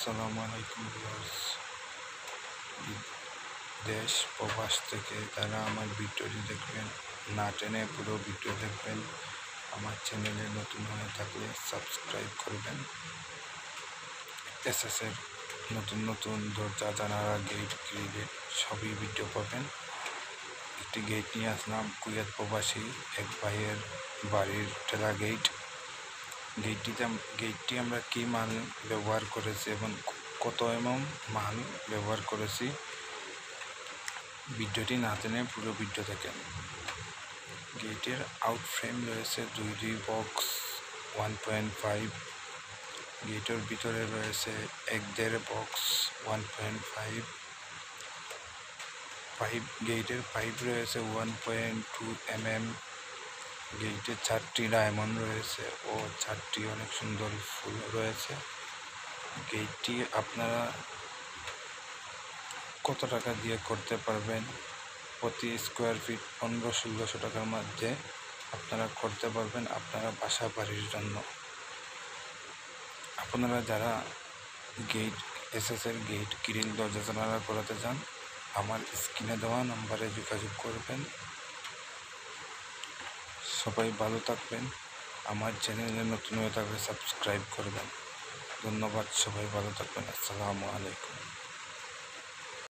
আসসালামু আলাইকুম ভিউয়ার্স। দেশ প্রবাস থেকে যারা আমার ভিডিওটি দেখবেন, না টেনে পুরো ভিডিও দেখবেন। আমার চ্যানেলে নতুন হয়ে থাকলে সাবস্ক্রাইব করবেন। এসএসের নতুন দরজা, জানালা, গেট, গ্রিল সবই ভিডিও পাবেন। একটি গেট নিয়ে আসলাম কুয়েত প্রবাসী এক ভাইয়ের বাড়ির ঠেলা গেট। গেটটি আমরা কি মাল ব্যবহার করেছি এবং কত মাল ব্যবহার করেছি, ভিডিওটি না টেনে পুরো ভিডিও দেখেন। গেটের আউট ফ্রেম রয়েছে দুই বক্স 1.5। গেটের ভিতরে রয়েছে 1.5 বক্স 1.5 পাইপ। গেটের পাইপ রয়েছে 1.2 mm। গেটে 4টি ডায়মন্ড রয়েছে ও 4টি অনেক সুন্দর ফুল রয়েছে। গেটটি আপনারা কত টাকা দিয়ে করতে পারবেন? প্রতি স্কোয়ার ফিট 1500-1600 টাকার মধ্যে আপনারা করতে পারবেন আপনারা বাসা বাড়ির জন্য। আপনারা যারা এসএসের গেট, গ্রিল, দরজা জানালা করাতে চান, আমার স্ক্রিনে দেওয়া নাম্বারে যোগাযোগ করবেন। সবাই ভালো থাকবেন। আমার চ্যানেলে নতুন হয়ে থাকলে সাবস্ক্রাইব করবেন। ধন্যবাদ। সবাই ভালো থাকবেন। আসসালামু আলাইকুম।